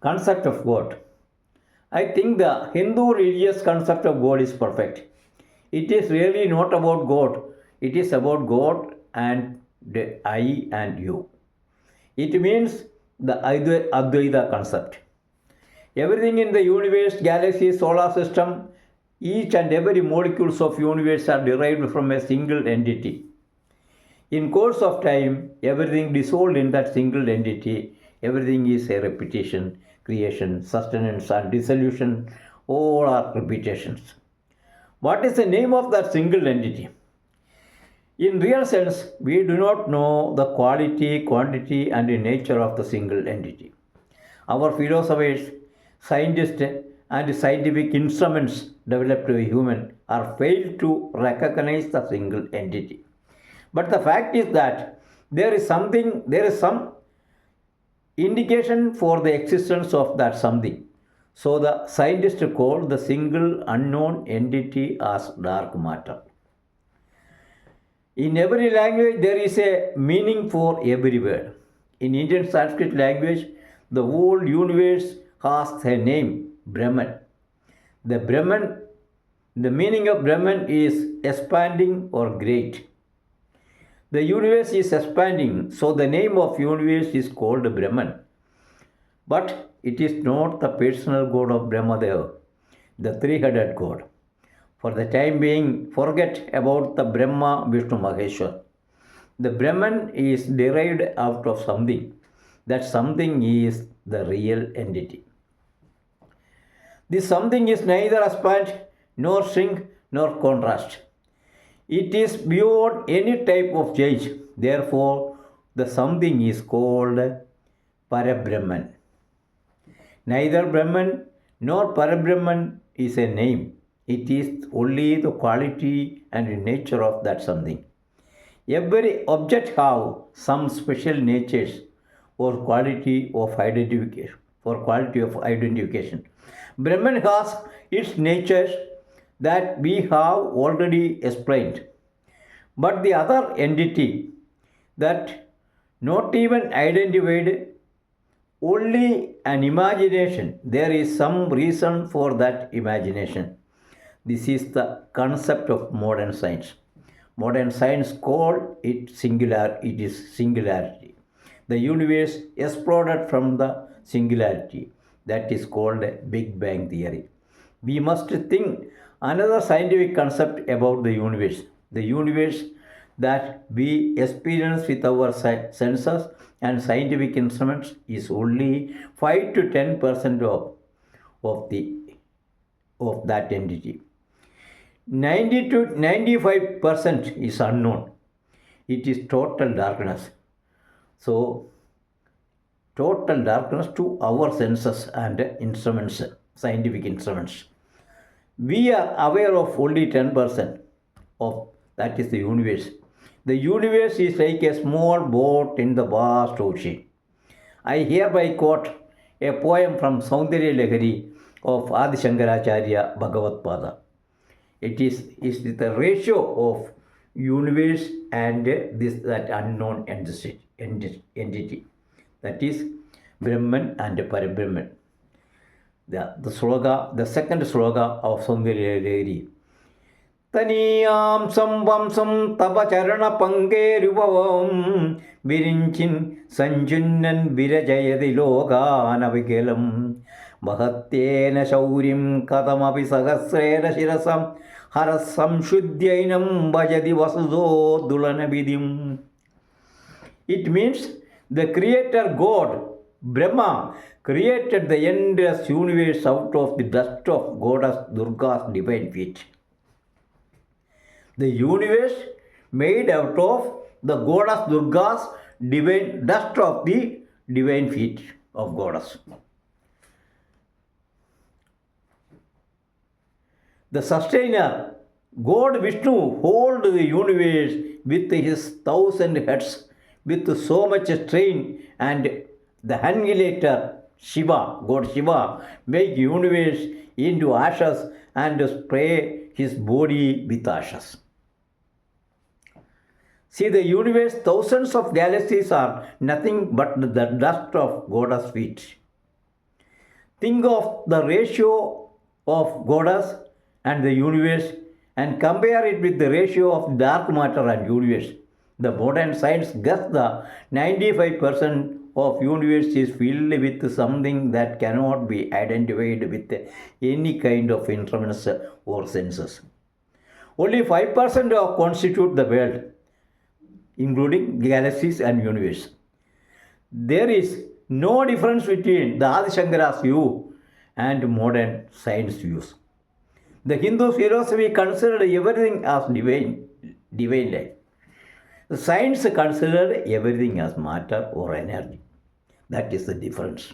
Concept of God. I think the Hindu religious concept of God is perfect. It is really not about God, it is about God and the I and you. It means the Advaita concept. Everything in the universe, galaxy, solar system, each and every molecules of universe are derived from a single entity. In course of time, everything dissolved in that single entity. Everything is a repetition, creation, sustenance, and dissolution. All are repetitions. What is the name of that single entity? In real sense, we do not know the quality, quantity, and the nature of the single entity. Our philosophers, scientists, and scientific instruments developed by human are failed to recognize the single entity. But the fact is that there is some indication for the existence of that something. So the scientists call the single unknown entity as dark matter. In every language, there is a meaning for every word. In Indian Sanskrit language, the whole universe has a name, Brahman. The Brahman, the meaning of Brahman is expanding or great. The universe is expanding, so the name of universe is called Brahman. But it is not the personal god of Brahmadeva, the three-headed god. For the time being, forget about the Brahma, Vishnu, Maheshwar. The Brahman is derived out of something. That something is the real entity. This something is neither expand, nor shrink, nor contrast. It is beyond any type of change. Therefore, the something is called Parabrahman. Neither Brahman nor Parabrahman is a name. It is only the quality and nature of that something. Every object have some special natures or quality of identification. Brahman has its natures that we have already explained. But the other entity that not even identified, only an imagination, there is some reason for that imagination. This is the concept of modern science. Modern science call it singular, it is singularity. The universe exploded from the singularity. That is called Big Bang theory. We must think another scientific concept about the universe. The universe that we experience with our senses and scientific instruments is only 5 to 10% of, the, of that entity. 90 to 95% is unknown. It is total darkness. So, total darkness to our senses and instruments, scientific instruments. We are aware of only 10% of that is the universe. The universe is like a small boat in the vast ocean. I hereby quote a poem from Saundarya Lahari of Adi Shankaracharya Bhagavad Pada. It is the ratio of universe and that unknown entity. That is Brahman and Parabrahman. The second sloga of Saundarya Lahari. Taniyam samvamsam tava charana pangeruvavam virinchin sanjunnan virajayadi lokanavigelam mahatyena shaurim kadamapi sahasrena shirasam harasam shuddyainam bhajadi vasudo dulanavidim. It means the creator God, Brahma, created the endless universe out of the dust of goddess Durga's divine feet. The universe made out of the goddess Durga's divine dust of the divine feet of goddess. The sustainer, God Vishnu, hold the universe with his 1,000 heads with so much strain, and the annihilator Shiva, God Shiva, make universe into ashes and spray his body with ashes. See, the universe, thousands of galaxies are nothing but the dust of God's feet. Think of the ratio of goddess and the universe and compare it with the ratio of dark matter and universe. The modern science guess the 95% of universe is filled with something that cannot be identified with any kind of instruments or senses. Only 5% of constitute the world, including galaxies and universe. There is no difference between the Adi Shankara's view and modern science views. The Hindu philosophy considered everything as divine life. The science considered everything as matter or energy. That is the difference.